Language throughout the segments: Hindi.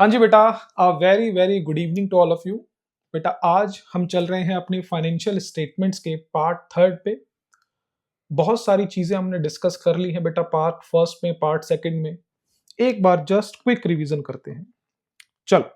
हाँ जी बेटा, very very good evening to all of you. बेटा आज हम चल रहे हैं अपनी फाइनेंशियल स्टेटमेंट्स के पार्ट थर्ड पे। बहुत सारी चीजें हमने डिस्कस कर ली हैं बेटा, पार्ट फर्स्ट में, पार्ट सेकंड में। एक बार जस्ट क्विक रिवीजन करते हैं। चलो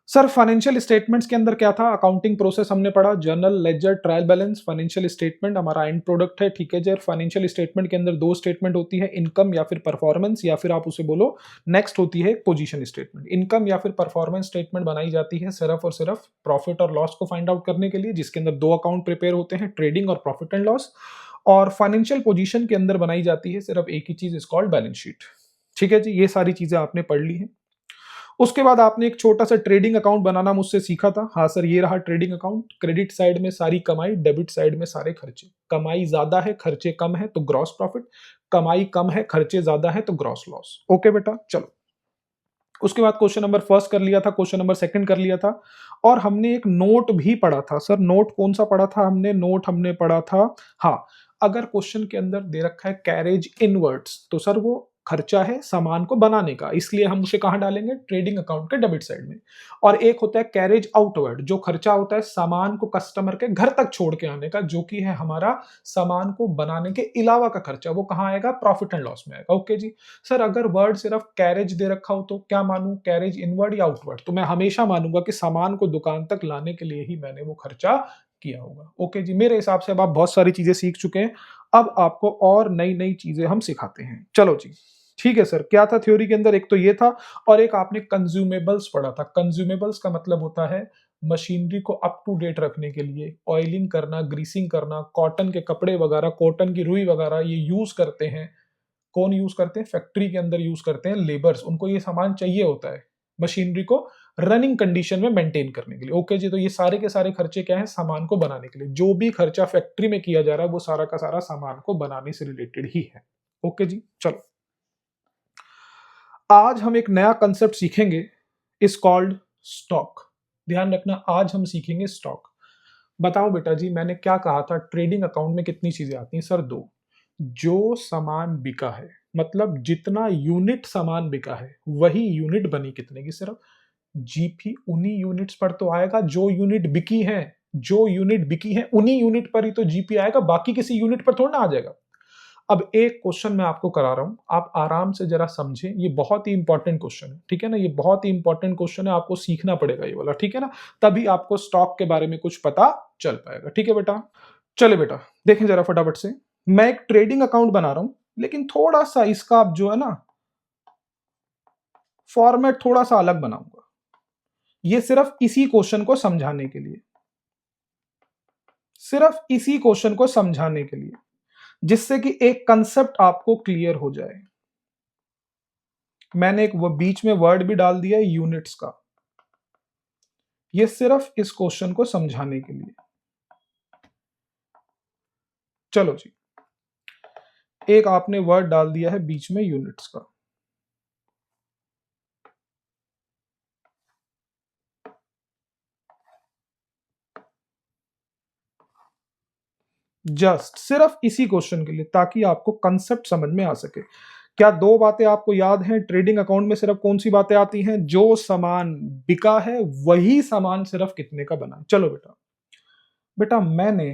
सर, फाइनेंशियल स्टेटमेंट्स के अंदर क्या था? अकाउंटिंग प्रोसेस हमने पढ़ा, journal, ledger, trial balance, financial statement हमारा एंड प्रोडक्ट है। ठीक है जी। फाइनेंशियल स्टेटमेंट के अंदर दो स्टेटमेंट होती है, इनकम या फिर परफॉर्मेंस, या फिर आप उसे बोलो नेक्स्ट होती है पोजीशन स्टेटमेंट। इनकम या फिर परफॉर्मेंस स्टेटमेंट बनाई जाती है सिर्फ और सिर्फ प्रॉफिट और लॉस को फाइंड आउट करने के लिए, जिसके अंदर दो अकाउंट प्रिपेयर होते हैं, ट्रेडिंग और प्रॉफिट एंड लॉस। और फाइनेंशियल पोजीशन के अंदर बनाई जाती है सिर्फ एक ही चीज, इज कॉल्ड बैलेंस शीट। ठीक है जी, ये सारी चीजें आपने पढ़ ली हैं। उसके बाद आपने एक छोटा सा ट्रेडिंग अकाउंट बनाना मुझसे सीखा था। हाँ सर, ये रहा ट्रेडिंग अकाउंट। क्रेडिट साइड में सारी कमाई, डेबिट साइड में सारे खर्चे। कमाई ज्यादा है, खर्चे कम है तो ग्रॉस प्रॉफिट। कमाई कम है, खर्चे ज्यादा है तो ग्रॉस लॉस। ओके बेटा, चलो। उसके बाद क्वेश्चन नंबर फर्स्ट कर लिया था, क्वेश्चन नंबर सेकंड कर लिया था। और हमने एक नोट भी पढ़ा था। सर नोट कौन सा पढ़ा था हमने? नोट हमने पढ़ा था, हाँ, अगर क्वेश्चन के अंदर दे रखा है कैरेज इनवर्ड्स, तो सर वो खर्चा है सामान को बनाने का, इसलिए हम उसे कहां डालेंगे? ट्रेडिंग अकाउंट के डेबिट साइड में। और एक होता है कैरेज आउटवर्ड, जो खर्चा होता है सामान को कस्टमर के घर तक छोड़ के आने का, जो कि है हमारा सामान को बनाने के अलावा का खर्चा, वो कहां आएगा? प्रॉफिट एंड लॉस में आएगा। ओके जी। सर अगर वर्ड सिर्फ कैरेज दे रखा हो तो क्या मानूं? कैरेज इनवर्ड या आउटवर्ड? तो मैं हमेशा मानूंगा कि सामान को दुकान तक लाने के लिए ही मैंने वो खर्चा किया होगा। ओके जी, मेरे हिसाब से अब आप बहुत सारी चीजें सीख चुके हैं। अब आपको और नई नई चीजें हम सिखाते हैं। चलो जी, ठीक है सर। क्या था थ्योरी के अंदर? एक तो ये था, और एक आपने कंज्यूमेबल्स पढ़ा था। कंज्यूमेबल्स का मतलब होता है मशीनरी को अप टू डेट रखने के लिए ऑयलिंग करना, ग्रीसिंग करना, कॉटन के कपड़े वगैरह, कॉटन की रुई वगैरह ये यूज करते हैं। कौन यूज करते हैं? फैक्ट्री के अंदर यूज करते हैं लेबर्स, उनको ये सामान चाहिए होता है मशीनरी को रनिंग कंडीशन में मेंटेन करने के लिए। ओके जी, तो ये सारे के सारे खर्चे क्या है? सामान को बनाने के लिए। जो भी खर्चा फैक्ट्री में किया जा रहा है वो सारा का सारा सामान को बनाने से रिलेटेड ही है। ओके जी, चलो। आज हम एक नया कंसेप्ट सीखेंगे, इज कॉल्ड स्टॉक। ध्यान रखना, आज हम सीखेंगे स्टॉक। बताओ बेटा जी, मैंने क्या कहा था? ट्रेडिंग अकाउंट में कितनी चीजें आती हैं? सर दो। जो सामान बिका है, मतलब जितना यूनिट सामान बिका है वही यूनिट बनी कितने की? सिर्फ जीपी उन्हीं यूनिट्स पर तो आएगा जो यूनिट बिकी है। जो यूनिट बिकी है उन्हीं यूनिट पर ही तो जीपी आएगा, बाकी किसी यूनिट पर थोड़ा ना आ जाएगा। अब एक क्वेश्चन मैं आपको करा रहा हूं, आप आराम से जरा समझें, ये बहुत ही इंपॉर्टेंट क्वेश्चन है। ठीक है ना, ये बहुत ही इंपॉर्टेंट क्वेश्चन है, आपको सीखना पड़ेगा ये वाला। ठीक है ना, तभी आपको स्टॉक के बारे में कुछ पता चल पाएगा। ठीक है बेटा, चले बेटा, देखें जरा फटाफट से। मैं एक ट्रेडिंग अकाउंट बना रहा हूं, लेकिन थोड़ा सा इसका अब जो है ना फॉर्मेट थोड़ा सा अलग बनाऊंगा। ये सिर्फ इसी क्वेश्चन को समझाने के लिए, सिर्फ इसी क्वेश्चन को समझाने के लिए, जिससे कि एक कंसेप्ट आपको क्लियर हो जाए। मैंने एक वो बीच में वर्ड भी डाल दिया यूनिट्स का, ये सिर्फ इस क्वेश्चन को समझाने के लिए। चलो जी, एक आपने वर्ड डाल दिया है बीच में यूनिट्स का। जस्ट सिर्फ इसी क्वेश्चन के लिए, ताकि आपको कंसेप्ट समझ में आ सके। क्या दो बातें आपको याद हैं? ट्रेडिंग अकाउंट में सिर्फ कौन सी बातें आती हैं? जो सामान बिका है वही सामान सिर्फ कितने का बना है। चलो बेटा, बेटा मैंने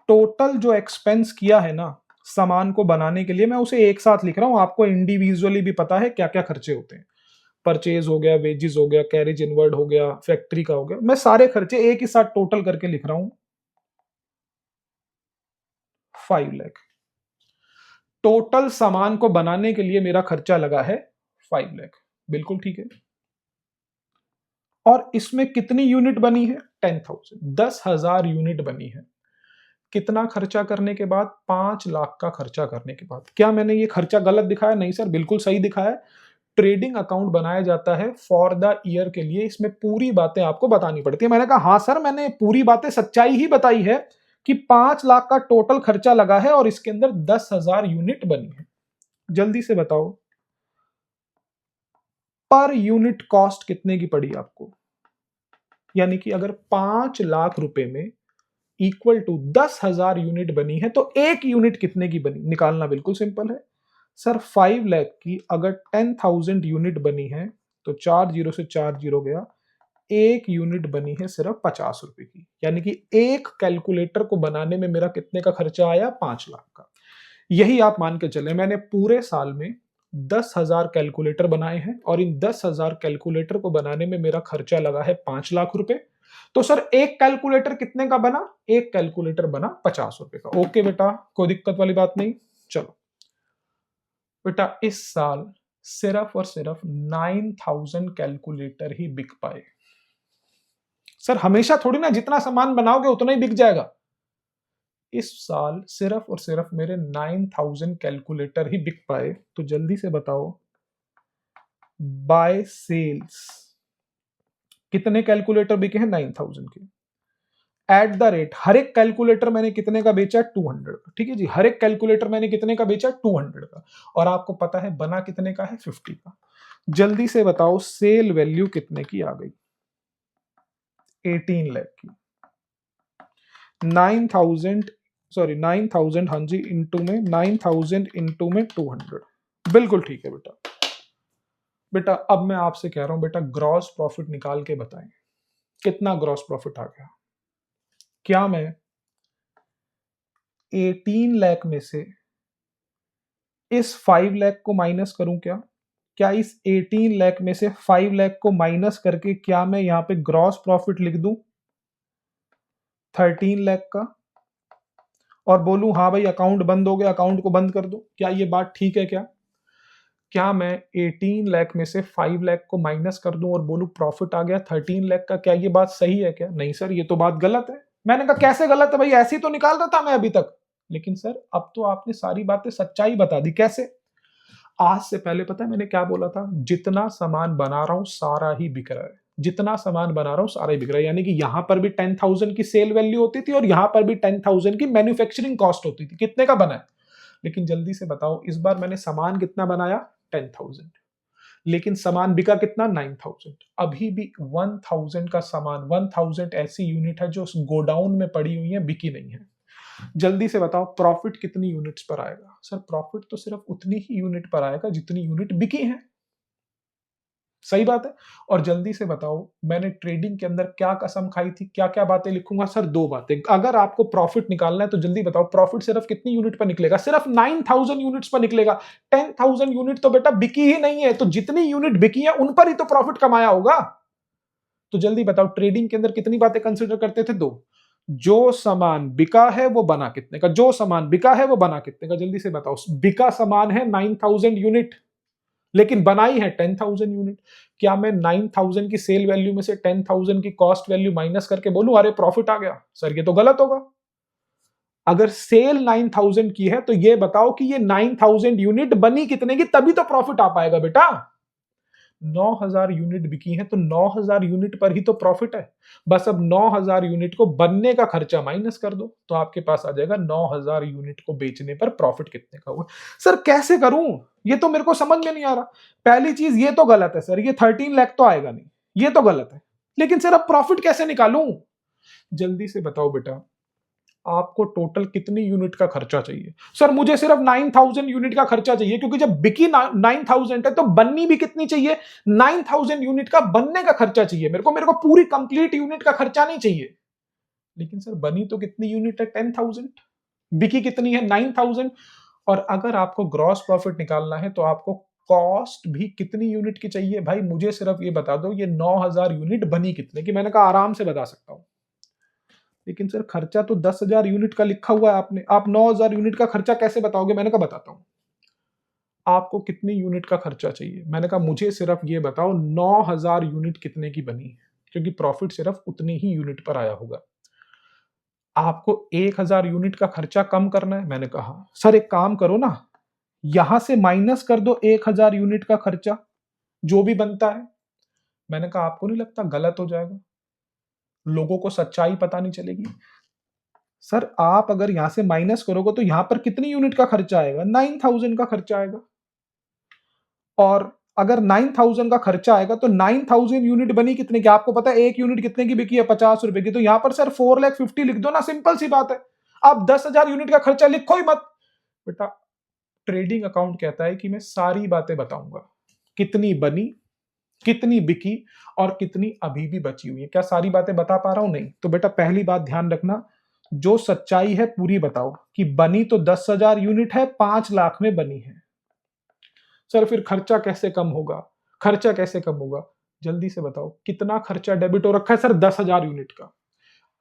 टोटल जो एक्सपेंस किया है ना सामान को बनाने के लिए, मैं उसे एक साथ लिख रहा हूं। आपको इंडिविजुअली भी पता है क्या क्या खर्चे होते हैं। परचेज हो गया, वेजेस हो गया, कैरेज इनवर्ड हो गया, फैक्ट्री का हो गया। मैं सारे खर्चे एक ही साथ टोटल करके लिख रहा हूं, 5 लाख। टोटल सामान को बनाने के लिए मेरा खर्चा लगा है 5 लाख। बिल्कुल ठीक है। और इसमें कितनी यूनिट बनी है? 10,000, 10,000 यूनिट बनी है। कितना खर्चा करने के बाद? 5 लाख का खर्चा करने के बाद। क्या मैंने ये खर्चा गलत दिखाया? नहीं सर, बिल्कुल सही दिखाया है। ट्रेडिंग अकाउंट बनाया जाता है फॉर द ईयर के लिए, इसमें पूरी बातें आपको बतानी पड़ती है। मैंने कहा हाँ सर, मैंने पूरी बातें सच्चाई ही बताई है कि 5 लाख का टोटल खर्चा लगा है और इसके अंदर 10,000 यूनिट बनी है। जल्दी से बताओ, पर यूनिट कॉस्ट कितने की पड़ी आपको? यानी कि अगर 5 लाख रुपए में इक्वल टू 10,000 यूनिट बनी है तो एक यूनिट कितने की बनी? निकालना बिल्कुल सिंपल है। सर 5 लाख की अगर 10,000 यूनिट बनी है तो 4 जीरो से 4 जीरो गया, एक यूनिट बनी है सिर्फ 50 रुपए की, यानी कि एक कैलकुलेटर को बनाने में मेरा कितने का खर्चा आया? 5 लाख का। यही आप मान के चले मैंने पूरे साल में 10,000 कैलकुलेटर बनाए हैं और इन 10,000 कैलकुलेटर को बनाने में मेरा खर्चा लगा है 5 लाख रुपए। तो सर एक कैलकुलेटर कितने का बना? एक कैलकुलेटर बना 50 रुपए का। ओके बेटा, कोई दिक्कत वाली बात नहीं। चलो बेटा, इस साल सिर्फ और सिर्फ 9,000 कैलकुलेटर ही बिक पाए। सर हमेशा थोड़ी ना जितना सामान बनाओगे उतना ही बिक जाएगा। इस साल सिर्फ और सिर्फ मेरे 9,000 कैलकुलेटर ही बिक पाए। तो जल्दी से बताओ, बाय सेल्स कितने कैलकुलेटर बिके हैं? 9,000 के। एट द रेट हर एक कैलकुलेटर मैंने कितने का बेचा? 200 का। ठीक है जी, हर एक कैलकुलेटर मैंने कितने का बेचा? 200 का। और आपको पता है बना कितने का है? 50 का। जल्दी से बताओ सेल वैल्यू कितने की आ गई? 18 लाख की। 9,000 सॉरी 9,000, हाँ जी, इंटू में 9,000 इंटू में 200। बिल्कुल ठीक है बेटा। बेटा अब मैं आपसे कह रहा हूं बेटा, ग्रॉस प्रॉफिट निकाल के बताएं कितना ग्रॉस प्रॉफिट आ गया। क्या मैं 18 लाख में से इस 5 लाख को माइनस करूं? क्या इस 18 लाख में से 5 लाख को माइनस करके क्या मैं यहां पे ग्रॉस प्रॉफिट लिख दूं 13 लाख का, और बोलूं हाँ भाई अकाउंट बंद हो गया, अकाउंट को बंद कर दो? क्या ये बात ठीक है? क्या मैं 18 लाख में से 5 लाख को माइनस कर दूं और बोलूं प्रॉफिट आ गया 13 लाख का? क्या ये बात सही है? नहीं सर, ये तो बात गलत है। मैंने कहा कैसे गलत है भाई, ऐसी तो निकाल रहा था मैं अभी तक। लेकिन सर अब तो आपने सारी बातें सच्चाई बता दी। कैसे? आज से पहले पता है मैंने क्या बोला था? जितना सामान बना रहा हूं सारा ही बिक रहा है। जितना सामान बना रहा हूं सारा ही बिक रहा है, यानी कि यहां पर भी 10,000 की सेल वैल्यू होती थी और यहां पर भी 10,000 की मैन्युफैक्चरिंग कॉस्ट होती थी। कितने का बना है? लेकिन जल्दी से बताओ, इस बार मैंने सामान कितना बनाया? 10,000। लेकिन सामान बिका कितना? 9,000। अभी भी 1,000 का सामान, 1,000 ऐसी यूनिट है जो गोडाउन में पड़ी हुई है, बिकी नहीं है। जल्दी से बताओ प्रॉफिट कितनी यूनिट्स पर आएगा? सर प्रॉफिट तो सिर्फ उतनी ही यूनिट पर आएगा जितनी यूनिट बिकी है। सही बात है। और जल्दी से बताओ मैंने ट्रेडिंग के अंदर क्या कसम खाई थी? क्या क्या बातें लिखूंगा? सर 2 बातें। अगर आपको प्रॉफिट निकालना है तो जल्दी बताओ प्रॉफिट सिर्फ कितनी यूनिट पर निकलेगा? सिर्फ 9,000 यूनिट्स पर निकलेगा। 10,000 यूनिट तो बेटा बिकी ही नहीं है, तो जितनी यूनिट बिकी है उन पर ही तो प्रॉफिट कमाया होगा। तो जल्दी बताओ ट्रेडिंग के अंदर कितनी बातें कंसिडर करते थे? 2। जो सामान बिका है वो बना कितने का? जो सामान बिका है वो बना कितने का? जल्दी से बताओ। बिका सामान है 9,000 यूनिट, लेकिन बनाई है 10,000 यूनिट। क्या मैं 9,000 की सेल वैल्यू में से 10,000 की कॉस्ट वैल्यू माइनस करके बोलूं अरे प्रॉफिट आ गया? सर ये तो गलत होगा। अगर सेल 9,000 की है तो ये बताओ कि ये 9,000 यूनिट बनी कितने की, तभी तो प्रॉफिट आ पाएगा बेटा। 9,000 यूनिट बिकी है तो 9,000 यूनिट पर ही तो प्रॉफिट है। बस अब 9,000 यूनिट को बनने का खर्चा माइनस कर दो तो आपके पास आ जाएगा 9,000 यूनिट को बेचने पर प्रॉफिट कितने का हुआ। सर कैसे करूं? ये तो मेरे को समझ में नहीं आ रहा। पहली चीज ये तो गलत है सर, ये 13 लाख तो आएगा नहीं, ये तो गलत है। लेकिन सर अब प्रॉफिट कैसे निकालूं? जल्दी से बताओ बेटा, आपको टोटल कितनी यूनिट का खर्चा चाहिए? सर मुझे सिर्फ 9,000 यूनिट का खर्चा चाहिए, क्योंकि जब बिकी 9,000 है तो बननी भी कितनी चाहिए? 9,000 यूनिट का बनने का खर्चा चाहिए मेरे को पूरी कंप्लीट यूनिट का खर्चा नहीं चाहिए। लेकिन सर बनी तो कितनी यूनिट है? 10,000। बिकी कितनी है? 9,000। और अगर आपको ग्रॉस प्रॉफिट निकालना है तो आपको कॉस्ट भी कितनी यूनिट की चाहिए? भाई मुझे सिर्फ ये बता दो ये 9,000 यूनिट बनी कितने की? मैंने कहा आराम से बता सकता हूं। लेकिन सर खर्चा तो 10,000 यूनिट का लिखा हुआ है आपने, आप 9,000 यूनिट का खर्चा कैसे बताओगे? मैंने कहा बताता हूं। आपको कितनी यूनिट का खर्चा चाहिए? मैंने कहा मुझे सिर्फ ये बताओ 9,000 यूनिट कितने की बनी, क्योंकि प्रॉफिट सिर्फ उतनी ही यूनिट पर आया होगा। आपको 1,000 यूनिट का खर्चा कम करना है। मैंने कहा सर एक काम करो ना, यहां से माइनस कर दो 1,000 यूनिट का खर्चा जो भी बनता है। मैंने कहा आपको नहीं लगता गलत हो जाएगा? लोगों को सच्चाई पता नहीं चलेगी। सर आप अगर यहां से माइनस करोगे तो यहां पर कितनी यूनिट का खर्चा आएगा? 9,000 का खर्चा आएगा। और अगर 9,000 का खर्चा आएगा तो 9,000 यूनिट बनी कितने की? आपको पता है एक यूनिट कितने की बिकी है? 50 रुपए की। तो यहां पर सर 4,50,000 लिख दो ना, सिंपल सी बात है। आप 10,000 यूनिट का खर्चा लिखो ही मत बेटा। ट्रेडिंग अकाउंट कहता है कि मैं सारी बातें बताऊंगा, कितनी बनी, कितनी बिकी और कितनी अभी भी बची हुई है। क्या सारी बातें बता पा रहा हूं? नहीं। तो बेटा पहली बात ध्यान रखना, जो सच्चाई है पूरी बताओ कि बनी तो 10,000 यूनिट है, 5 लाख में बनी है। सर फिर खर्चा कैसे कम होगा? खर्चा कैसे कम होगा? जल्दी से बताओ कितना खर्चा डेबिट हो रखा है? सर 10,000 यूनिट का।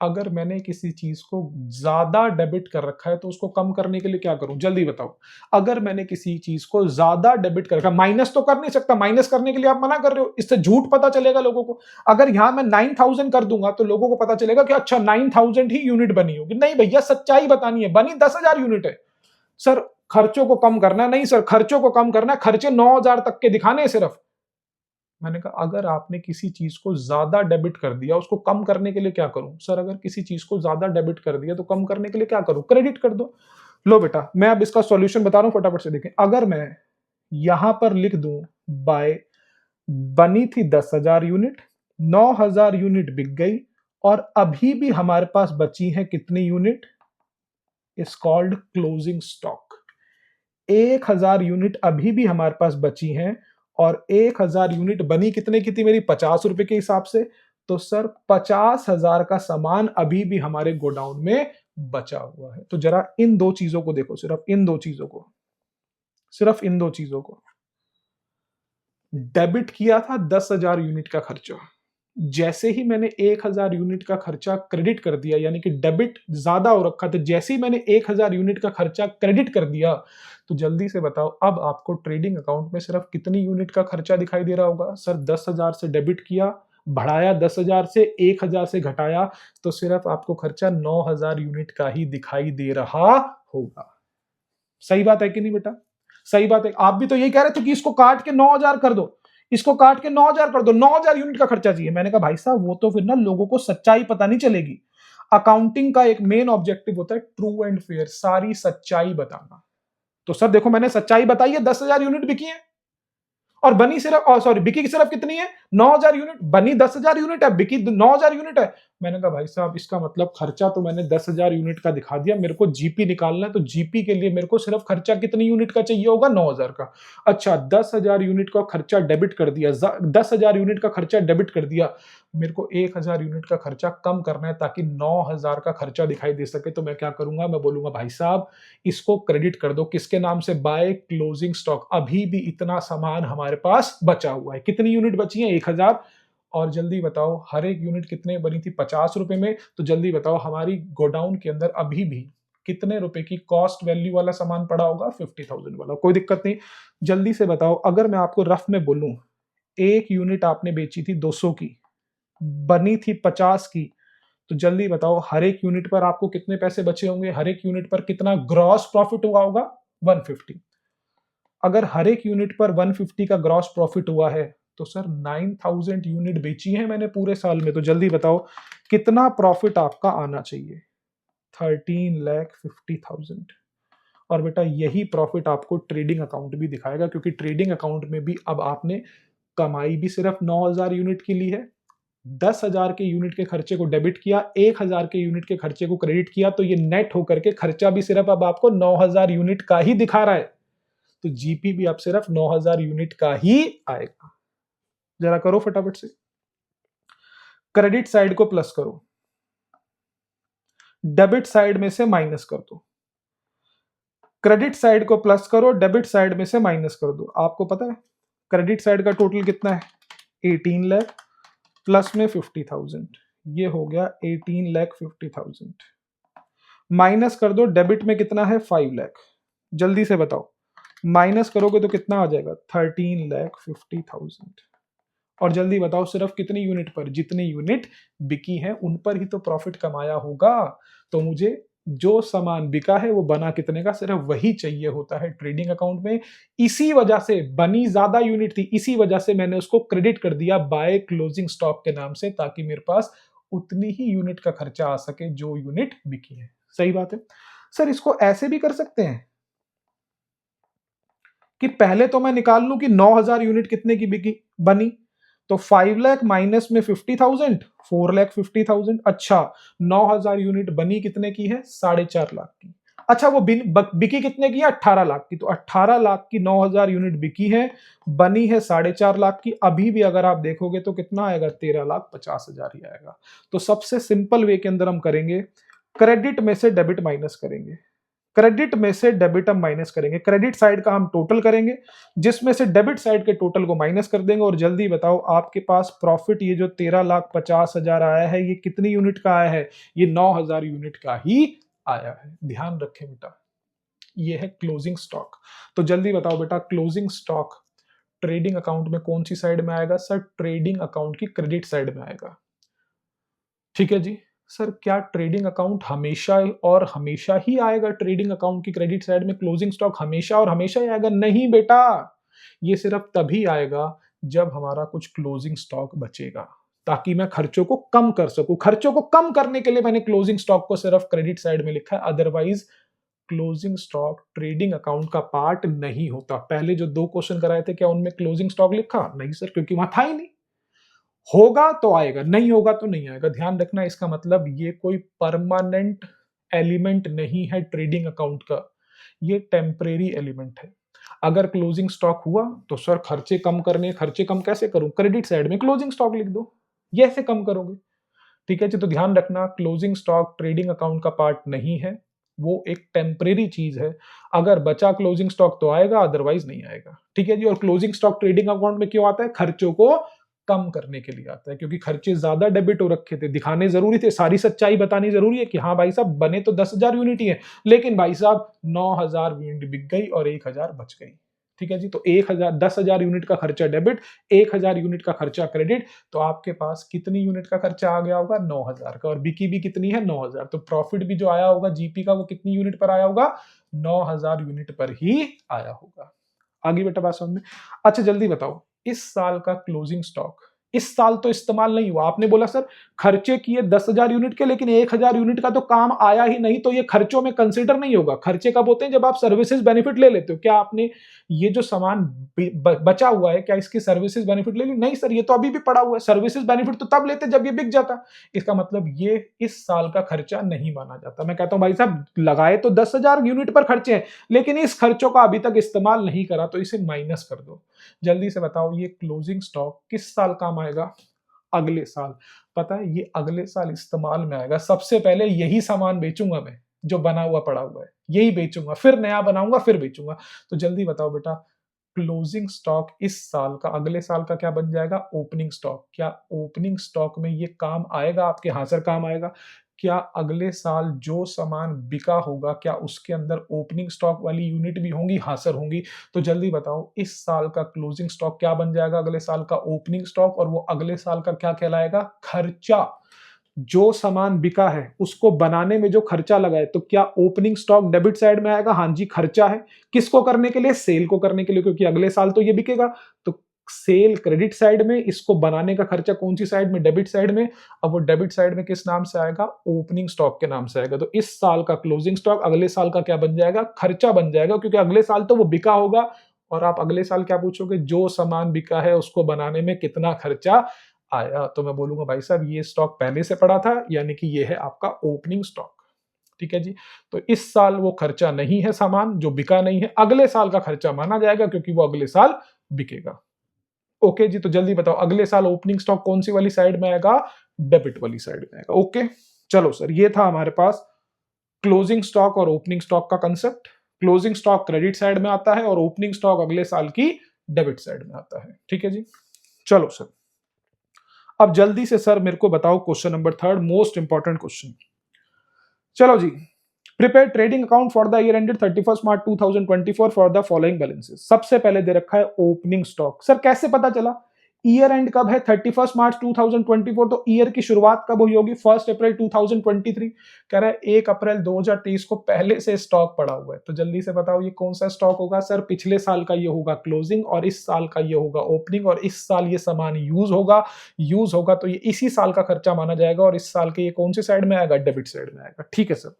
अगर मैंने किसी चीज को ज्यादा डेबिट कर रखा है तो उसको कम करने के लिए क्या करूं? जल्दी बताओ। अगर मैंने किसी चीज को ज्यादा डेबिट कर रखा, माइनस तो कर नहीं सकता, माइनस करने के लिए आप मना कर रहे हो, इससे झूठ पता चलेगा लोगों को। अगर यहां मैं 9,000 कर दूंगा तो लोगों को पता चलेगा कि अच्छा 9,000 ही यूनिट बनी होगी। नहीं भैया, सच्चाई बतानी है, बनी 10,000 यूनिट है। सर खर्चों को कम करना है? नहीं सर, खर्चों को कम करना है, खर्चे 9,000 तक के दिखाने हैं सिर्फ। मैंने कहा अगर आपने किसी चीज को ज्यादा डेबिट कर दिया, उसको कम करने के लिए क्या करूं? सर अगर किसी चीज को ज्यादा डेबिट कर दिया तो कम करने के लिए क्या करूं? क्रेडिट कर दो। लो बेटा, मैं अब इसका सॉल्यूशन बता रहा हूं, फटाफट से देखें। अगर मैं यहां पर लिख दूं बाय, बनी थी 10,000 यूनिट, 9,000 यूनिट बिक गई और अभी भी हमारे पास बची है कितनी unit? Is called closing stock. 1,000 unit अभी भी हमारे पास बची हैं और 1,000 यूनिट बनी कितने की थी मेरी? 50 रुपए के हिसाब से। तो सर 50,000 का सामान अभी भी हमारे गोडाउन में बचा हुआ है। तो जरा इन दो चीजों को देखो, सिर्फ इन दो चीजों को, सिर्फ इन दो चीजों को। डेबिट किया था 10,000 यूनिट का खर्चा, जैसे ही मैंने 1,000 यूनिट का खर्चा क्रेडिट कर दिया, यानी कि डेबिट ज्यादा हो रखा था, जैसे ही मैंने 1,000 यूनिट का खर्चा क्रेडिट कर दिया, तो जल्दी से बताओ अब आपको ट्रेडिंग अकाउंट में सिर्फ कितनी यूनिट का खर्चा दिखाई दे रहा होगा? सर 10,000 से डेबिट किया, बढ़ाया 10,000 से, 1,000 से घटाया, तो सिर्फ आपको खर्चा 9,000 यूनिट का ही दिखाई दे रहा होगा। सही बात है कि नहीं बेटा? सही बात है। आप भी तो यही कह रहे थे कि इसको काट के 9,000 कर दो, इसको काट के 9,000 कर दो, 9,000 यूनिट का खर्चा चाहिए। मैंने कहा भाई साहब वो तो फिर ना लोगों को सच्चाई पता नहीं चलेगी। अकाउंटिंग का एक मेन ऑब्जेक्टिव होता है ट्रू एंड फेयर, सारी सच्चाई बताना। तो सर देखो मैंने सच्चाई बताई है, 10,000 यूनिट बिकी है और बनी सिर्फ, सॉरी बिकी सिर्फ कितनी है? 9,000 यूनिट। बनी 10,000 यूनिट है, बिकी 9,000 यूनिट है। मैंने कहा भाई साहब इसका मतलब खर्चा तो मैंने 10,000 यूनिट का दिखा दिया, मेरे को जीपी निकालना है, तो जीपी के लिए मेरे को सिर्फ खर्चा कितनी यूनिट का चाहिए होगा? 9,000 का। अच्छा 10,000 यूनिट का खर्चा डेबिट कर दिया, 10,000 यूनिट का खर्चा डेबिट कर दिया, मेरे को 1,000 यूनिट का खर्चा कम करना है ताकि 9,000 का खर्चा दिखाई दे सके। तो मैं क्या करूंगा? मैं बोलूंगा भाई साहब इसको क्रेडिट कर दो, किसके नाम से? By closing stock. अभी भी इतना सामान हमारे पास बचा हुआ है। कितनी यूनिट बची है? 1,000। और जल्दी बताओ हर एक यूनिट कितने बनी थी? 50 रुपए में। तो जल्दी बताओ हमारी गोडाउन के अंदर अभी भी कितने रुपए की कॉस्ट वैल्यू वाला सामान पड़ा होगा? 50,000 वाला। कोई दिक्कत नहीं। जल्दी से बताओ, अगर मैं आपको रफ में बोलूं, एक यूनिट आपने बेची थी 200 की, बनी थी 50 की, तो जल्दी बताओ हर एक यूनिट पर आपको कितने पैसे बचे होंगे? हर एक यूनिट पर कितना ग्रॉस प्रॉफिट हुआ होगा? 150। अगर हर एक यूनिट पर 150 का ग्रॉस प्रॉफिट हुआ है तो सर 9,000 यूनिट बेची है मैंने पूरे साल में, तो जल्दी बताओ कितना प्रॉफिट आपका आना चाहिए? 13,50,000। और बेटा यही प्रॉफिट आपको ट्रेडिंग अकाउंट भी दिखाएगा, क्योंकि ट्रेडिंग अकाउंट में भी अब आपने कमाई भी सिर्फ 9,000 यूनिट की ली है, 10,000 के यूनिट के खर्चे को डेबिट किया, 1,000 के यूनिट के खर्चे को क्रेडिट किया, तो ये नेट होकर के खर्चा भी सिर्फ अब आपको 9,000 यूनिट का ही दिखा रहा है। तो जीपी भी अब सिर्फ 9,000 यूनिट का ही आएगा। जरा करो फटाफट से, क्रेडिट साइड को प्लस करो, डेबिट साइड में से माइनस कर दो। क्रेडिट साइड को प्लस करो, डेबिट साइड में से माइनस कर दो। आपको पता है क्रेडिट साइड का टोटल कितना है? 18 लाख प्लस में 50,000, ये हो गया 18,50,000। माइनस कर दो, डेबिट में कितना है? 5 लाख। जल्दी से बताओ माइनस करोगे तो कितना आ जाएगा? 13,50,000। और जल्दी बताओ सिर्फ कितनी यूनिट पर? जितनी यूनिट बिकी है उन पर ही तो प्रॉफिट कमाया होगा। तो मुझे जो सामान बिका है वो बना कितने का, सिर्फ वही चाहिए होता है ट्रेडिंग अकाउंट में। इसी वजह से बनी ज्यादा यूनिट थी, इसी वजह से मैंने उसको क्रेडिट कर दिया बाय क्लोजिंग स्टॉक के नाम से, ताकि मेरे पास उतनी ही यूनिट का खर्चा आ सके जो यूनिट बिकी है। सही बात है। सर इसको ऐसे भी कर सकते हैं कि पहले तो मैं निकाल लूं कि 9,000 यूनिट कितने की बिकी बनी, तो 5 लाख माइनस में 50,000, 4,50,000। अच्छा 9,000 यूनिट बनी कितने की है? 4.5 लाख की। अच्छा वो बिकी कितने की है? 18 लाख की। तो 18 लाख की 9000 यूनिट बिकी है, बनी है 4.5 लाख की। अभी भी अगर आप देखोगे तो कितना आएगा? 13,50,000 ही आएगा। तो सबसे सिंपल वे के अंदर हम करेंगे, क्रेडिट में से डेबिट माइनस करेंगे। क्रेडिट में से डेबिट हम माइनस करेंगे, क्रेडिट साइड का हम टोटल करेंगे, जिसमें से डेबिट साइड के टोटल को माइनस कर देंगे। और जल्दी बताओ आपके पास प्रॉफिट ये जो 13,50,000 आया है, ये कितनी यूनिट का आया है? ये 9,000 यूनिट का ही आया है। ध्यान रखें बेटा, ये है क्लोजिंग स्टॉक। तो जल्दी बताओ बेटा, क्लोजिंग स्टॉक ट्रेडिंग अकाउंट में कौन सी साइड में आएगा? सर ट्रेडिंग अकाउंट की क्रेडिट साइड में आएगा। ठीक है जी। सर क्या ट्रेडिंग अकाउंट हमेशा और हमेशा ही आएगा ट्रेडिंग अकाउंट की क्रेडिट साइड में क्लोजिंग स्टॉक हमेशा और हमेशा ही आएगा? नहीं बेटा, ये सिर्फ तभी आएगा जब हमारा कुछ क्लोजिंग स्टॉक बचेगा, ताकि मैं खर्चों को कम कर सकूं। खर्चों को कम करने के लिए मैंने क्लोजिंग स्टॉक को सिर्फ क्रेडिट साइड में लिखा है, otherwise closing stock trading account का पार्ट नहीं होता। पहले जो 2 क्वेश्चन कराए थे, क्या उनमें क्लोजिंग स्टॉक लिखा? नहीं सर, क्योंकि वहां था ही नहीं। होगा तो आएगा, नहीं होगा तो नहीं आएगा। ध्यान रखना, इसका मतलब ये कोई परमानेंट एलिमेंट नहीं है ट्रेडिंग अकाउंट का, ये टेम्परेरी एलिमेंट है। अगर क्लोजिंग स्टॉक हुआ तो सर खर्चे कम करने, खर्चे कम कैसे करूं? क्रेडिट साइड में क्लोजिंग स्टॉक लिख दो, ये ऐसे कम करोगे। ठीक है जी। तो ध्यान रखना, क्लोजिंग स्टॉक ट्रेडिंग अकाउंट का पार्ट नहीं है, वो एक टेम्परेरी चीज है। अगर बचा क्लोजिंग स्टॉक तो आएगा, अदरवाइज नहीं आएगा। ठीक है जी। और क्लोजिंग स्टॉक ट्रेडिंग अकाउंट में क्यों आता है? खर्चों को कम करने के लिए आता है, क्योंकि खर्चे ज्यादा डेबिट हो रखे थे, दिखाने जरूरी थे, सारी सच्चाई बतानी जरूरी है कि हाँ भाई साहब बने तो 10,000 यूनिट ही है, लेकिन भाई साहब 9,000 यूनिट बिक गई और 1,000 बच गई। ठीक है जी। तो 1,000 10,000 यूनिट का खर्चा डेबिट, 1,000 यूनिट का खर्चा क्रेडिट, तो आपके पास कितनी यूनिट का खर्चा आ गया होगा? 9,000 का। और बिकी भी कितनी है? 9,000। तो प्रॉफिट भी जो आया होगा जीपी का, वो कितनी यूनिट पर आया होगा? 9,000 यूनिट पर ही आया होगा। आगे बेटा बात समझ में? अच्छा जल्दी बताओ, इस साल का क्लोजिंग स्टॉक इस साल तो इस्तेमाल नहीं हुआ। आपने बोला सर खर्चे किए 10,000 यूनिट के, लेकिन 1,000 यूनिट का तो काम आया ही नहीं, तो ये खर्चों में कंसिडर नहीं होगा। खर्चे कब होते हैं? जब आप सर्विसेज बेनिफिट ले लेते हो। क्या आपने ये जो सामान बचा हुआ है, क्या इसकी सर्विसेज बेनिफिट ले ली? नहीं सर, ये तो अभी भी पड़ा हुआ है। सर्विसेज बेनिफिट तो तब लेते जब ये बिक जाता। इसका मतलब ये इस साल का खर्चा नहीं माना जाता। मैं कहता हूं भाई साहब लगाए तो 10,000 यूनिट पर खर्चे हैं, लेकिन इस खर्चों का अभी तक इस्तेमाल नहीं करा, तो इसे माइनस कर दो। जल्दी से बताओ, ये क्लोजिंग स्टॉक किस साल काम आएगा? अगले साल। पता है, ये अगले साल इस्तेमाल में आएगा। सबसे पहले यही सामान बेचूंगा मैं, जो बना हुआ पड़ा हुआ है, यही बेचूंगा, फिर नया बनाऊंगा, फिर बेचूंगा। तो जल्दी बताओ बेटा, क्लोजिंग स्टॉक इस साल का अगले साल का क्या बन जाएगा? Opening stock. क्या ओपनिंग स्टॉक में ये काम आएगा आपके? हाँ सर काम आएगा। क्या अगले साल जो सामान बिका होगा, क्या उसके अंदर ओपनिंग स्टॉक वाली यूनिट भी होंगी? हाँ सर होंगी। तो जल्दी बताओ, इस साल का क्लोजिंग स्टॉक क्या बन जाएगा? अगले साल का ओपनिंग स्टॉक। और वो अगले साल का क्या कहलाएगा? खर्चा। जो सामान बिका है उसको बनाने में जो खर्चा लगा है, तो क्या ओपनिंग स्टॉक डेबिट साइड में आएगा? हाँ जी खर्चा है। किसको करने के लिए? सेल को करने के लिए, क्योंकि अगले साल तो ये बिकेगा। तो सेल क्रेडिट साइड में, इसको बनाने का खर्चा कौन सी साइड में? डेबिट साइड में। अब वो डेबिट साइड में किस नाम से आएगा? ओपनिंग स्टॉक के नाम से आएगा। तो इस साल का क्लोजिंग स्टॉक अगले साल का क्या बन जाएगा? खर्चा बन जाएगा, क्योंकि अगले साल तो वो बिका होगा। और आप अगले साल क्या पूछोगे? जो सामान बिका है उसको बनाने में कितना खर्चा आया? तो मैं बोलूंगा भाई साहब ये स्टॉक पहले से पड़ा था, यानी कि ये है आपका ओपनिंग स्टॉक। ठीक है जी। तो इस साल वो खर्चा नहीं है, सामान जो बिका नहीं है, अगले साल का खर्चा माना जाएगा, क्योंकि वो अगले साल बिकेगा। ओके जी। तो जल्दी बताओ, अगले साल ओपनिंग स्टॉक कौन सी वाली साइड में आएगा? डेबिट वाली साइड में आएगा। ओके चलो सर, ये था हमारे पास क्लोजिंग स्टॉक और ओपनिंग स्टॉक का concept. Closing stock credit side में आता है और ओपनिंग स्टॉक अगले साल की डेबिट साइड में आता है। ठीक है जी। चलो सर, अब जल्दी से सर मेरे को बताओ question number 3, most important question. चलो जी, prepare trading account for the year ended 31 March 2024 for the following balances. सबसे पहले दे रखा है ओपनिंग स्टॉक। सर कैसे पता चला? ईयर एंड कब है? 31 मार्च 2024। तो ईयर की शुरुआत कब हुई होगी? 1 अप्रैल 2023। कह रहा है 1 अप्रैल 2023 को पहले से स्टॉक पड़ा हुआ है। तो जल्दी से बताओ ये कौन सा स्टॉक होगा? सर पिछले साल का ये होगा क्लोजिंग, और इस साल का ये होगा ओपनिंग, और इस साल ये सामान यूज होगा तो ये इसी साल का खर्चा माना जाएगा, और इस साल के ये कौन सी साइड में आएगा? डेबिट साइड में आएगा। ठीक है सर।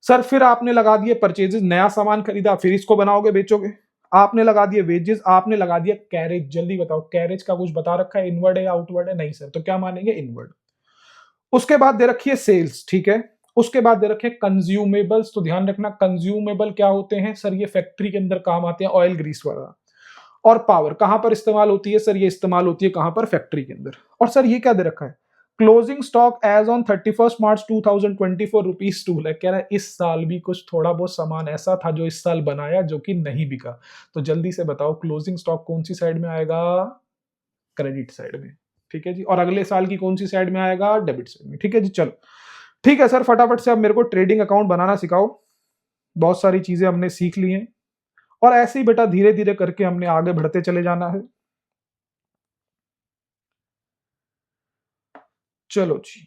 सर फिर आपने लगा दिए परचेजेस, नया सामान खरीदा, फिर इसको बनाओगे बेचोगे। आपने लगा दिए वेजेस, आपने लगा दिया कैरेज। जल्दी बताओ, कैरेज का कुछ बता रखा है, इनवर्ड है या आउटवर्ड है? नहीं सर। तो क्या मानेंगे? इनवर्ड। उसके बाद दे रखी है सेल्स, ठीक है। उसके बाद दे रखे कंज्यूमेबल्स, तो ध्यान रखना कंज्यूमेबल क्या होते हैं सर, ये फैक्ट्री के अंदर काम आते हैं, ऑयल ग्रीस वगैरह। और पावर कहां पर इस्तेमाल होती है सर, ये इस्तेमाल होती है कहां पर, फैक्ट्री के अंदर। और सर ये क्या दे रखा है, closing stock as on 31 March 2024 rupees 2 lakh. कह रहा है इस साल भी कुछ थोड़ा बहुत सामान ऐसा था जो इस साल बनाया जो कि नहीं बिका। तो जल्दी से बताओ क्लोजिंग स्टॉक कौन सी साइड में आएगा, क्रेडिट साइड में। ठीक है जी, और अगले साल की कौन सी साइड में आएगा, डेबिट साइड में। ठीक है जी, चलो ठीक है सर, फटाफट से अब मेरे को ट्रेडिंग अकाउंट बनाना सिखाओ। बहुत सारी चीजें हमने सीख ली हैं और ऐसे ही बेटा धीरे धीरे करके हमने आगे बढ़ते चले जाना है। चलो जी,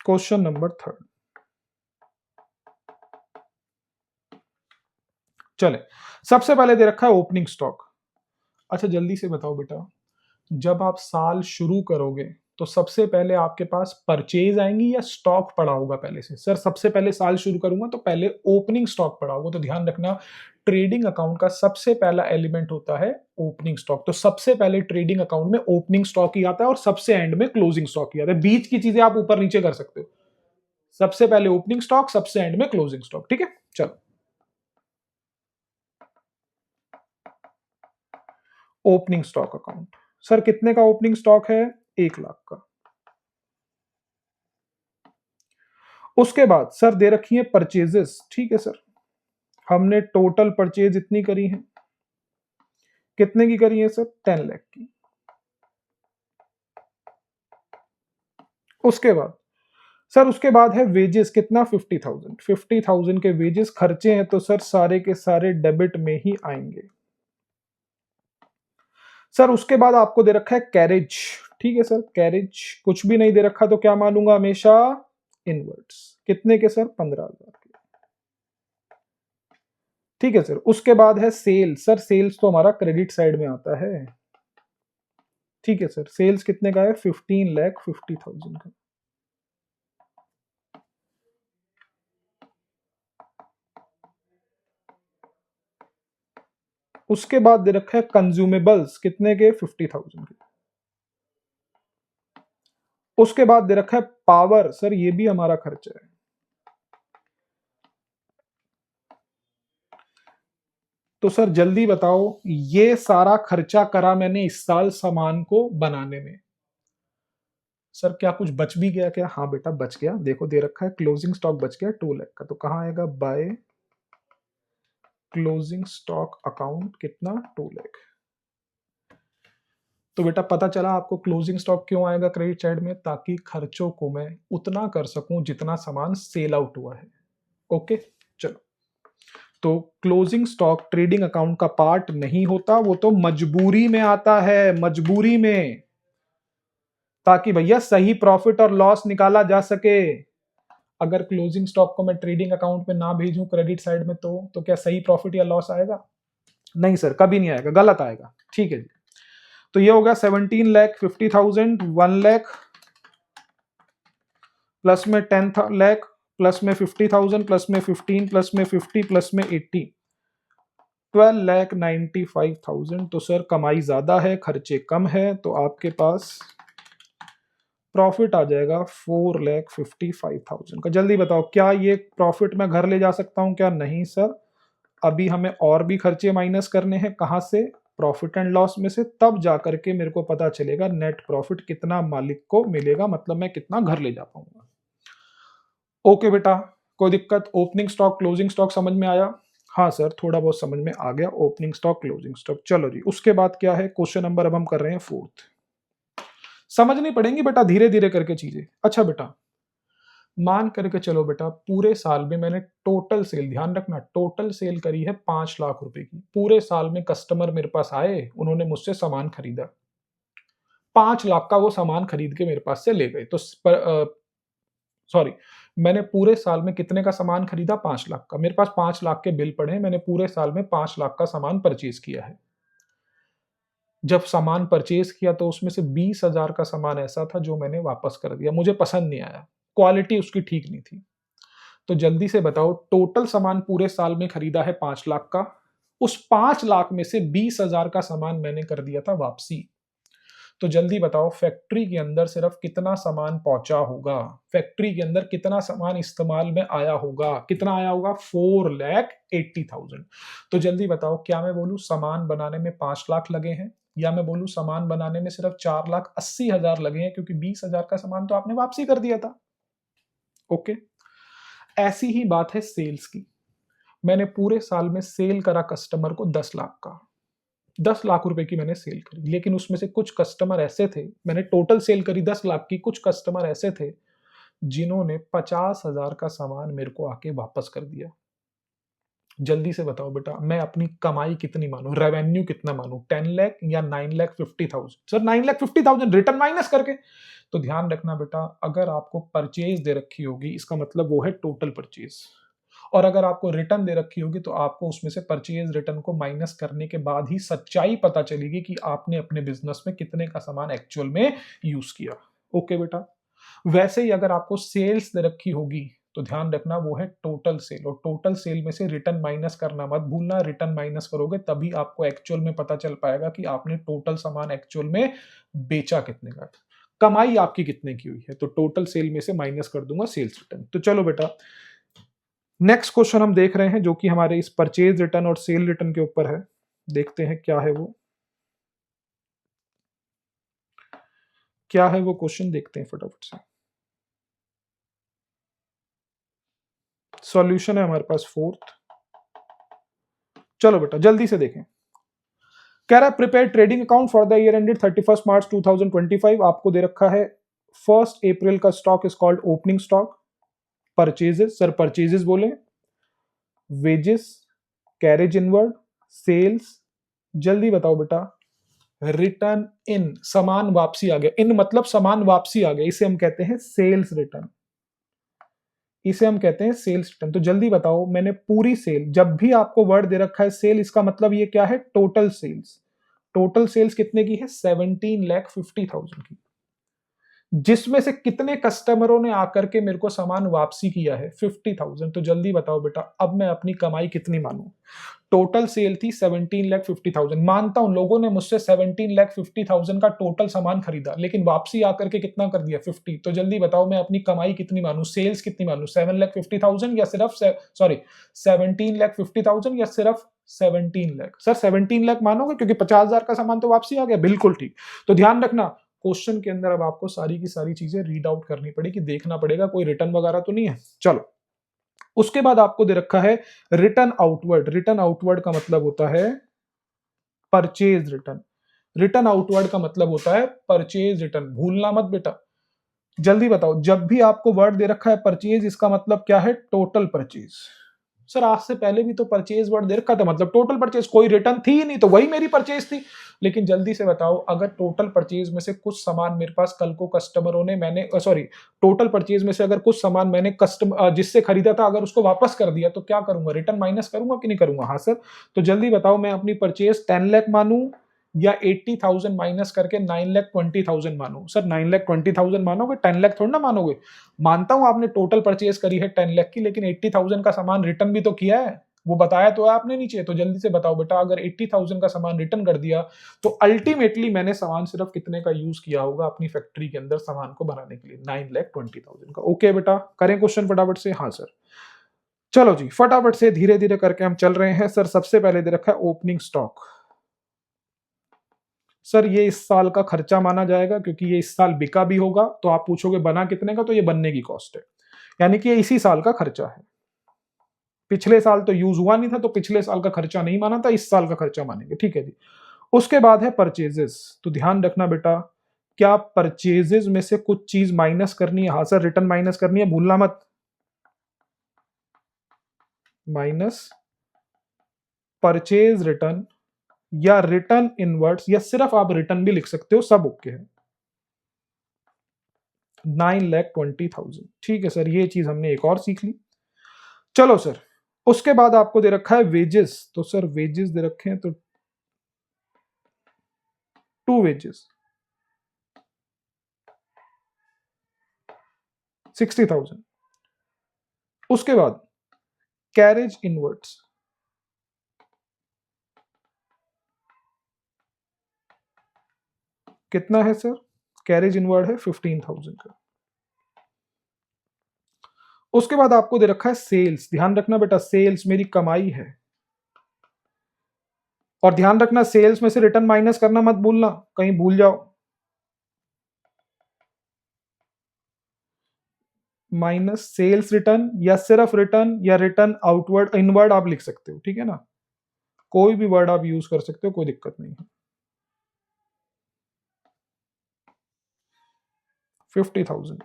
क्वेश्चन नंबर 3। चले, सबसे पहले दे रखा है ओपनिंग स्टॉक। अच्छा जल्दी से बताओ बेटा, जब आप साल शुरू करोगे तो सबसे पहले आपके पास परचेज आएंगी या स्टॉक पड़ा होगा पहले से? सर सबसे पहले साल शुरू करूंगा तो पहले ओपनिंग स्टॉक पड़ा होगा। तो ध्यान रखना, ट्रेडिंग अकाउंट का सबसे पहला एलिमेंट होता है ओपनिंग स्टॉक। तो सबसे पहले ट्रेडिंग अकाउंट में ओपनिंग स्टॉक ही आता है और सबसे एंड में क्लोजिंग स्टॉक ही आता है। बीच की चीजें आप ऊपर नीचे कर सकते हो, सबसे पहले ओपनिंग स्टॉक, सबसे एंड में क्लोजिंग स्टॉक। ठीक है, चलो ओपनिंग स्टॉक अकाउंट। सर कितने का ओपनिंग स्टॉक है, 1 लाख का। उसके बाद सर दे रखी है परचेजेस। ठीक है सर, हमने टोटल परचेज इतनी करी है, कितने की करी है सर, 10 लाख की। उसके बाद सर, उसके बाद है वेजेस, कितना, 50,000। 50,000 के वेजेस खर्चे हैं तो सर सारे के सारे डेबिट में ही आएंगे। सर उसके बाद आपको दे रखा है कैरेज। ठीक है सर, कैरेज कुछ भी नहीं दे रखा तो क्या मानूंगा, हमेशा इनवर्ट्स। कितने के सर, 15,000 के। ठीक है सर, उसके बाद है सेल्स। सर सेल्स तो हमारा क्रेडिट साइड में आता है। ठीक है सर, सेल्स कितने का है, 15,50,000 का। उसके बाद दे रखा है कंज्यूमेबल्स, कितने के, 50,000 के। उसके बाद दे रखा है पावर। सर ये भी हमारा खर्चा है। तो सर जल्दी बताओ, ये सारा खर्चा करा मैंने इस साल सामान को बनाने में। सर क्या कुछ बच भी गया क्या, हाँ बेटा बच गया। देखो दे रखा है क्लोजिंग स्टॉक बच गया 2 लाख का। तो कहां आएगा, बाय क्लोजिंग स्टॉक अकाउंट, कितना, 2 लाख। तो बेटा पता चला आपको क्लोजिंग स्टॉक क्यों आएगा क्रेडिट साइड में, ताकि खर्चों को मैं उतना कर सकूं जितना सामान सेल आउट हुआ है। ओके, चलो। तो क्लोजिंग स्टॉक ट्रेडिंग अकाउंट का पार्ट नहीं होता, वो तो मजबूरी में आता है, मजबूरी में, ताकि भैया सही प्रॉफिट और लॉस निकाला जा सके। अगर क्लोजिंग स्टॉक को मैं ट्रेडिंग अकाउंट में ना भेजूं क्रेडिट साइड में, तो क्या सही प्रॉफिट या लॉस आएगा? नहीं सर, कभी नहीं आएगा, गलत आएगा। ठीक है जी, तो ये होगा 17,50,000, 1 लाख प्लस में 10 लाख प्लस में 50,000 प्लस में 15 प्लस में 50 प्लस में 80, 12,95,000। तो सर कमाई ज्यादा है, खर्चे कम है, तो आपके पास प्रॉफिट आ जाएगा 4,55,000 का। जल्दी बताओ, क्या ये प्रॉफिट मैं घर ले जा सकता हूं क्या? नहीं सर, अभी हमें और भी खर्चे माइनस करने हैं। कहां से, प्रॉफिट एंड लॉस में से। तब जाकर के मेरे को पता चलेगा नेट प्रॉफिट कितना मालिक को मिलेगा, मतलब मैं कितना घर ले जा पाऊंगा। ओके बेटा, कोई दिक्कत? ओपनिंग स्टॉक क्लोजिंग स्टॉक समझ में आया? हाँ सर, थोड़ा बहुत समझ में आ गया, ओपनिंग स्टॉक क्लोजिंग स्टॉक। चलो जी, उसके बाद क्या है, क्वेश्चन नंबर अब हम कर रहे हैं 4। समझनी पड़ेंगी बेटा धीरे धीरे करके चीजें। अच्छा बेटा, मान करके चलो बेटा, पूरे साल में मैंने टोटल सेल, ध्यान रखना टोटल सेल करी है 5 लाख रुपए की। पूरे साल में कस्टमर मेरे पास आए, उन्होंने मुझसे सामान खरीदा, 5 लाख का वो सामान खरीद के मेरे पास से ले गए। तो सॉरी, मैंने पूरे साल में कितने का सामान खरीदा, 5 लाख का। मेरे पास 5 लाख के बिल पड़े हैं, मैंने पूरे साल में 5 लाख का सामान परचेज किया है। जब सामान परचेज किया तो उसमें से 20,000 का सामान ऐसा था जो मैंने वापस कर दिया, मुझे पसंद नहीं आया, क्वालिटी उसकी ठीक नहीं थी। तो जल्दी से बताओ, टोटल सामान पूरे साल में खरीदा है 5 लाख का, उस 5 लाख में से 20,000 का सामान मैंने कर दिया था वापसी। तो जल्दी बताओ फैक्ट्री के अंदर सिर्फ कितना सामान पहुंचा होगा, फैक्ट्री के अंदर कितना सामान इस्तेमाल में आया होगा, कितना आया होगा 4,80,000। तो जल्दी बताओ क्या मैं बोलूं सामान बनाने में 5 लाख लगे हैं, या मैं बोलूं सामान बनाने में सिर्फ 4,80,000 लगे हैं, क्योंकि 20,000 का सामान तो आपने वापसी कर दिया था। ओके, ऐसी ही बात है सेल्स की। मैंने पूरे साल में सेल करा कस्टमर को 10 लाख का, 10 लाख रुपए की मैंने सेल करी, लेकिन उसमें से कुछ कस्टमर ऐसे थे, मैंने टोटल सेल करी 10 लाख की, कुछ कस्टमर ऐसे थे जिन्होंने 50,000 का सामान मेरे को आके वापस कर दिया। जल्दी से बताओ बेटा मैं अपनी कमाई कितनी मानूं, रेवेन्यू कितना मानूं, 10 लाख या 9,50,000? सर 9,50,000 रिटर्न माइनस करके। तो ध्यान रखना बेटा, अगर आपको परचेज दे रखी होगी इसका मतलब वो है टोटल परचेज, और अगर आपको रिटर्न दे रखी होगी तो आपको उसमें से परचेज रिटर्न को माइनस करने के बाद ही सच्चाई पता चलेगी कि आपने अपने बिजनेस में कितने का सामान एक्चुअल में यूज किया। ओके बेटा, वैसे ही अगर आपको सेल्स दे रखी होगी तो ध्यान रखना वो है टोटल सेल, और टोटल सेल में से रिटर्न माइनस करना मत भूलना, रिटर्न माइनस करोगे तभी आपको एक्चुअल में पता चल पाएगा कि आपने टोटल सामान एक्चुअल में बेचा कितने का, कमाई आपकी कितने की हुई है। तो टोटल सेल में से माइनस कर दूंगा सेल्स रिटर्न। तो चलो बेटा नेक्स्ट क्वेश्चन हम देख रहे हैं जो कि हमारे इस परचेज रिटर्न और सेल रिटर्न के ऊपर है। देखते हैं क्या है वो, क्या है वो क्वेश्चन, देखते हैं फटाफट से। सॉल्यूशन है हमारे पास 4th। चलो बेटा जल्दी से देखें। कह रहा है prepare trading account for the year ended 31 मार्च 2025। आपको दे रखा है 1 अप्रैल का stock is called opening stock. Purchases, sir purchases बोले, वेजेस, कैरेज इनवर्ड, सेल्स, जल्दी बताओ बेटा। रिटर्न इन, सामान वापसी आ गया, इन मतलब सामान वापसी आ गया, इसे हम कहते हैं सेल्स रिटर्न, इसे हम कहते हैं सेल्स रिटर्न। तो जल्दी बताओ मैंने पूरी सेल, जब भी आपको वर्ड दे रखा है सेल, इसका मतलब ये क्या है टोटल सेल्स। टोटल सेल्स कितने की है 17,50,000 की, जिसमें से कितने कस्टमरों ने आकर के मेरे को सामान वापसी किया है 50,000। तो जल्दी बताओ बेटा अब मैं अपनी कमाई कितनी मानूं। टोटल सेल थी 17,50,000, मानता हूं लोगों ने मुझसे 17,50,000 का टोटल सामान खरीदा, लेकिन वापसी आकर के कितना कर दिया 50। तो जल्दी बताओ मैं अपनी कमाई कितनी मानूं, सेल्स कितनी मानूं, 7,50,000 या सिर्फ 17,50,000 या सिर्फ 17 लाख। सर 17 लाख मानोगे क्योंकि 50,000 का सामान तो वापसी आ गया, बिल्कुल ठीक। तो ध्यान रखना क्वेश्चन के अंदर अब आपको सारी की सारी चीजें रीड आउट करनी पड़ेगी, देखना पड़ेगा कोई रिटर्न वगैरह तो नहीं है। चलो उसके बाद आपको दे रखा है रिटर्न आउटवर्ड। रिटर्न आउटवर्ड का मतलब होता है परचेज रिटर्न, रिटर्न आउटवर्ड का मतलब होता है परचेज रिटर्न, भूलना मत बेटा। जल्दी बताओ जब भी आपको वर्ड दे रखा है परचेज, इसका मतलब क्या है टोटल परचेज। सर आज से पहले भी तो परचेज वर्ड दे रखा था, मतलब टोटल परचेज, कोई रिटर्न थी ही नहीं तो वही मेरी परचेज थी। लेकिन जल्दी से बताओ अगर टोटल परचेज में से कुछ सामान मेरे पास कल को कस्टमरों ने मैंने सॉरी टोटल परचेज में से अगर कुछ सामान मैंने कस्टमर जिससे खरीदा था अगर उसको वापस कर दिया तो क्या करूंगा, रिटर्न माइनस करूंगा कि नहीं करूंगा? हाँ सर। तो जल्दी बताओ मैं अपनी परचेज 10 लाख मानूं या 80,000 माइनस करके 9,20,000 मानो? सर 9,20,000 मानोगे, 10 लाख थोड़ा ना मानोगे। मानता हूं आपने टोटल परचेज करी है 10 लाख की, लेकिन 80,000 का सामान रिटर्न भी तो किया है, वो बताया तो है आपने नीचे। तो जल्दी से बताओ बेटा अगर 80,000 का सामान रिटर्न कर दिया तो अल्टीमेटली मैंने सामान सिर्फ कितने का यूज किया होगा अपनी फैक्ट्री के अंदर सामान को बनाने के लिए, 9,20,000 का। ओके बेटा करें क्वेश्चन फटाफट से? हाँ सर। चलो जी फटाफट से धीरे धीरे करके हम चल रहे हैं। सर सबसे पहले दे रखा है ओपनिंग स्टॉक। सर ये इस साल का खर्चा माना जाएगा क्योंकि ये इस साल बिका भी होगा। तो आप पूछोगे बना कितने का, तो ये बनने की कॉस्ट है, यानी कि ये इसी साल का खर्चा है। पिछले साल तो यूज हुआ नहीं था तो पिछले साल का खर्चा नहीं माना था, इस साल का खर्चा मानेंगे, ठीक है जी। उसके बाद है परचेजेस। तो ध्यान रखना बेटा क्या परचेजेस में से कुछ चीज माइनस करनी है? हाँ सर रिटर्न माइनस करनी है, भूलना मत। माइनस परचेज रिटर्न या रिटर्न इनवर्ट्स या सिर्फ आप रिटर्न भी लिख सकते हो, सब ओके है। 9,20,000, ठीक है सर, ये चीज हमने एक और सीख ली। चलो सर उसके बाद आपको दे रखा है वेजेस। तो सर वेजेस दे रखे हैं तो 2 वेजेस 60,000। उसके बाद कैरेज इनवर्ट्स, कितना है सर? कैरेज इनवर्ड है 15,000 का। उसके बाद आपको दे रखा है सेल्स। ध्यान रखना बेटा, सेल्स मेरी कमाई है, और ध्यान रखना सेल्स में से रिटर्न माइनस करना मत भूलना, कहीं भूल जाओ। माइनस सेल्स रिटर्न, या सिर्फ रिटर्न, या रिटर्न आउटवर्ड इनवर्ड आप लिख सकते हो, ठीक है ना, कोई भी वर्ड आप यूज कर सकते हो, कोई दिक्कत नहीं है। 50,000।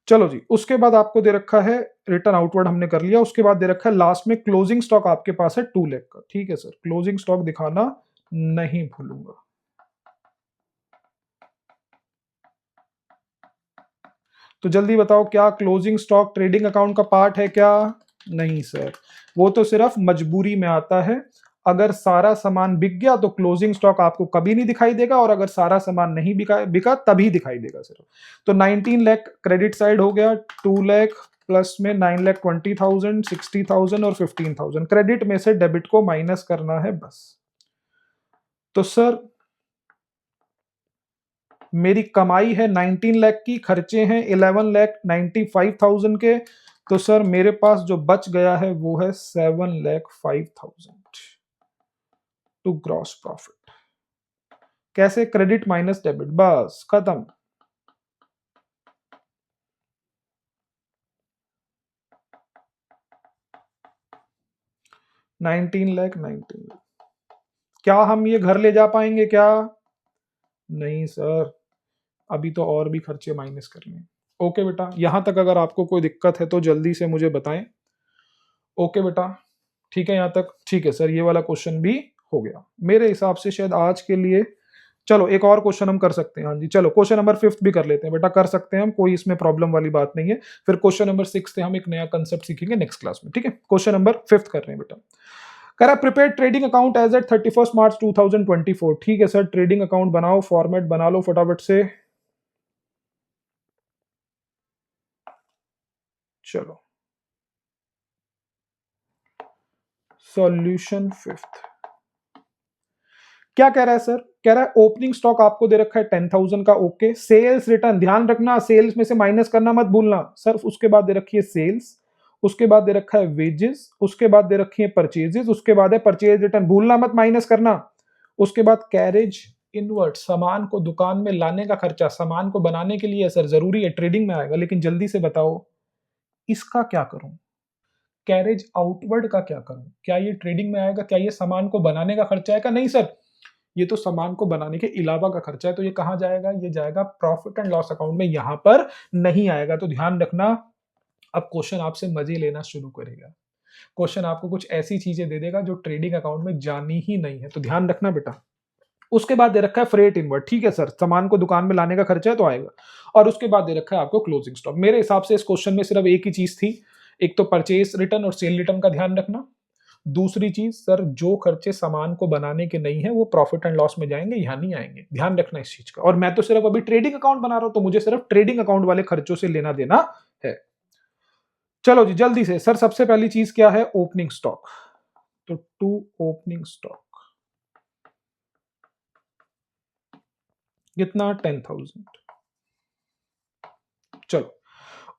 चलो जी, उसके बाद आपको दे रखा है रिटर्न आउटवर्ड, हमने कर लिया। उसके बाद दे रखा है लास्ट में क्लोजिंग स्टॉक आपके पास है 2 लाख का, ठीक है सर, क्लोजिंग स्टॉक दिखाना नहीं भूलूंगा। तो जल्दी बताओ, क्या क्लोजिंग स्टॉक ट्रेडिंग अकाउंट का पार्ट है क्या? नहीं सर, वो तो सिर्फ मजबूरी में आता है। अगर सारा सामान बिक गया तो क्लोजिंग स्टॉक आपको कभी नहीं दिखाई देगा, और अगर सारा सामान नहीं बिका बिका तभी दिखाई देगा सिर्फ। तो 19 लाख क्रेडिट साइड हो गया, 2 लाख प्लस में 9,20,000, 60,000 और 15,000 क्रेडिट में से डेबिट को माइनस करना है बस। तो सर मेरी कमाई है 19 लाख की, खर्चे हैं 11,95,000 के, तो सर मेरे पास जो बच गया है वो है 7,05,000 टू ग्रॉस प्रॉफिट। कैसे? क्रेडिट माइनस डेबिट, बस खत्म। नाइनटीन लाख। क्या हम ये घर ले जा पाएंगे क्या? नहीं सर, अभी तो और भी खर्चे माइनस करने हैं। ओके बेटा, यहां तक अगर आपको कोई दिक्कत है तो जल्दी से मुझे बताएं। ओके बेटा, ठीक है, यहां तक ठीक है सर, ये वाला क्वेश्चन भी हो गया मेरे हिसाब से शायद आज के लिए। चलो एक और क्वेश्चन हम कर सकते हैं, हाँ जी, चलो क्वेश्चन नंबर 5 भी कर लेते हैं बेटा, कर सकते हैं हम, कोई इसमें प्रॉब्लम वाली बात नहीं है। फिर क्वेश्चन नंबर 6 से हम एक नया कंसेप्ट सीखेंगे नेक्स्ट क्लास में, ठीक है। क्वेश्चन नंबर 5 कर रहे हैं बेटा। कह रहा prepare trading account as at 31 March 2024। ठीक है सर, ट्रेडिंग अकाउंट बनाओ, फॉर्मेट बना लो फटाफट से। चलो सॉल्यूशन 5 क्या कह रहा है सर? कह रहा है ओपनिंग स्टॉक आपको दे रखा है 10,000 का, ओके। सेल्स रिटर्न, ध्यान रखना सेल्स में से माइनस करना मत भूलना सर। उसके बाद दे रखी है सेल्स, उसके बाद दे रखा है वेजेस, उसके बाद दे रखी है परचेजेस, उसके बाद है परचेज रिटर्न, भूलना मत माइनस करना। उसके बाद कैरेज इनवर्ट, सामान को दुकान में लाने का खर्चा, सामान को बनाने के लिए सर जरूरी है, ट्रेडिंग में आएगा, लेकिन जल्दी से बताओ इसका क्या करूं? कैरेज आउटवर्ड का क्या करूं? क्या ये ट्रेडिंग में आएगा? क्या ये सामान को बनाने का खर्चा आएगा? नहीं सर, ये तो सामान को बनाने के अलावा का खर्चा है, तो ये कहां जाएगा? ये जाएगा प्रॉफिट एंड लॉस अकाउंट में, यहां पर नहीं आएगा। तो ध्यान रखना, अब क्वेश्चन आपसे मजे लेना शुरू करेगा। क्वेश्चन आपको कुछ ऐसी चीजें दे देगा जो ट्रेडिंग अकाउंट में जानी ही नहीं है, तो ध्यान रखना बेटा। उसके बाद दे रखा है फ्रेट इनवर्ड, ठीक है सर, सामान को दुकान में लाने का खर्चा है तो आएगा। और उसके बाद दे रखा है आपको क्लोजिंग स्टॉक। मेरे हिसाब से इस क्वेश्चन में सिर्फ एक ही चीज थी, एक तो परचेज रिटर्न और सेल रिटर्न का ध्यान रखना। दूसरी चीज सर, जो खर्चे सामान को बनाने के नहीं है वो प्रॉफिट एंड लॉस में जाएंगे, यहां नहीं आएंगे, ध्यान रखना इस चीज का। और मैं तो सिर्फ अभी ट्रेडिंग अकाउंट बना रहा हूं, तो मुझे सिर्फ ट्रेडिंग अकाउंट वाले खर्चों से लेना देना है। चलो जी जल्दी से सर, सबसे पहली चीज क्या है? Opening stock. तो टू ओपनिंग स्टॉक कितना? 10,000। चलो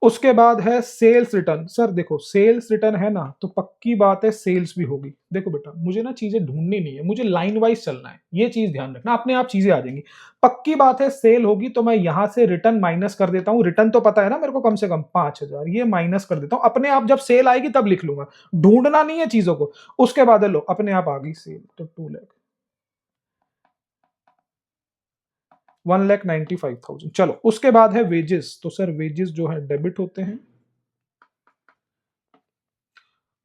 उसके बाद है सेल्स रिटर्न। सर देखो सेल्स रिटर्न है ना, तो पक्की बात है सेल्स भी होगी। देखो बेटा, मुझे ना चीजें ढूंढनी नहीं है, मुझे लाइन वाइज चलना है, ये चीज ध्यान रखना, अपने आप चीजें आ जाएंगी। पक्की बात है सेल होगी, तो मैं यहां से रिटर्न माइनस कर देता हूं। रिटर्न तो पता है ना मेरे को, कम से कम 5,000, ये माइनस कर देता हूं अपने आप। जब सेल आएगी तब लिख लूंगा, ढूंढना नहीं है चीजों को। उसके बाद लो अपने आप आ गई सेल, तो 2 लाख, 1,95,000। चलो उसके बाद है वेजेस। तो सर वेजेस जो है डेबिट होते हैं।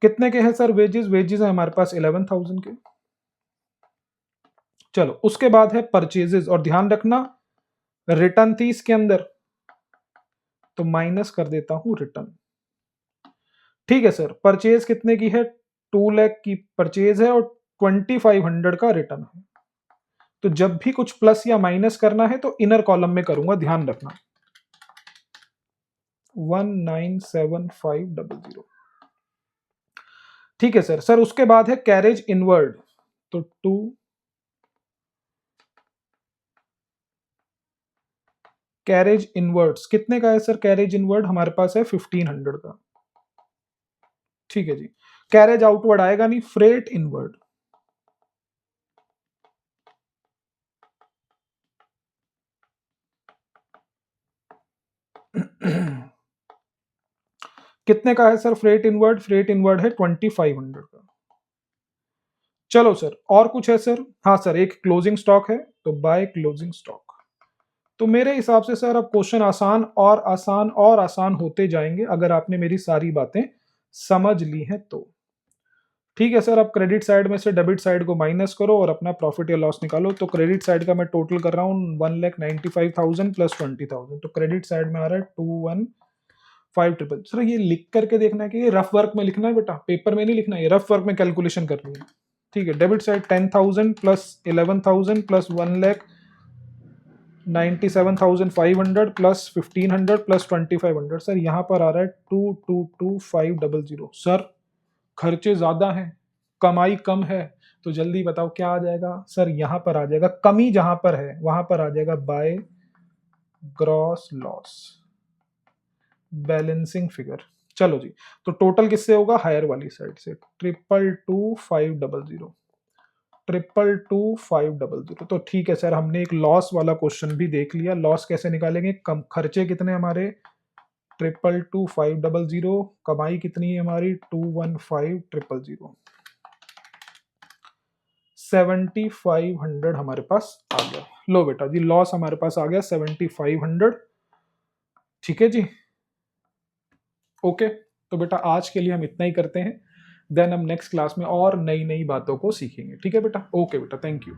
कितने के हैं सर वेजेस? वेजेस है हमारे पास 11,000 के। चलो उसके बाद है परचेजेस, और ध्यान रखना रिटर्न थी इसके अंदर, तो माइनस कर देता हूं रिटर्न। ठीक है सर, परचेज कितने की है? 2 लाख की परचेज है और 2,500 का रिटर्न है। तो जब भी कुछ प्लस या माइनस करना है तो इनर कॉलम में करूंगा, ध्यान रखना। 197500। ठीक है सर। सर उसके बाद है कैरेज इनवर्ड, तो 2 कैरेज इनवर्ड्स कितने का है सर? कैरेज इनवर्ड हमारे पास है 1500 का। ठीक है जी। कैरेज आउटवर्ड आएगा नहीं, फ्रेट इनवर्ड। कितने का है sir freight inward? Freight inward है 2500 का। चलो सर, और कुछ है सर? हाँ सर, एक क्लोजिंग स्टॉक है, तो बाय क्लोजिंग स्टॉक। तो मेरे हिसाब से सर अब क्वेश्चन आसान और आसान और आसान होते जाएंगे अगर आपने मेरी सारी बातें समझ ली हैं तो। ठीक है सर, अब क्रेडिट साइड में से डेबिट साइड को माइनस करो और अपना प्रॉफिट या लॉस निकालो। तो क्रेडिट साइड का मैं टोटल कर रहा हूँ 1,95,000 प्लस 20,000, तो क्रेडिट साइड में आ रहा है 215,000। सर ये लिख करके देखना है कि ये रफ वर्क में लिखना है बेटा, पेपर में नहीं लिखना है, ये रफ वर्क में कैलकुलेशन करनी है। ठीक है, debit side 10,000 plus 11,000 plus 1,97,500 plus 1,500 plus 2,500। Sir यहाँ पर आ रहा है 222,500। सर खर्चे ज्यादा हैं, कमाई कम है, तो जल्दी बताओ क्या आ जाएगा? सर यहाँ पर आ जाएगा, कमी जहां पर है वहां पर आ जाएगा by gross loss, balancing figure. चलो जी, तो टोटल किससे होगा? हायर वाली साइड से 222,500, 222,500। तो ठीक है सर, हमने एक लॉस वाला क्वेश्चन भी देख लिया। लॉस कैसे निकालेंगे? कम खर्चे कितने हमारे? 222,500। कमाई कितनी है हमारी? 215,000। 7,500 हमारे पास आ गया। लो बेटा जी, लॉस हमारे पास आ गया 7,500। ठीक है जी, ओके। तो बेटा आज के लिए हम इतना ही करते हैं, देन हम नेक्स्ट क्लास में और नई नई बातों को सीखेंगे। ठीक है बेटा, ओके बेटा, थैंक यू।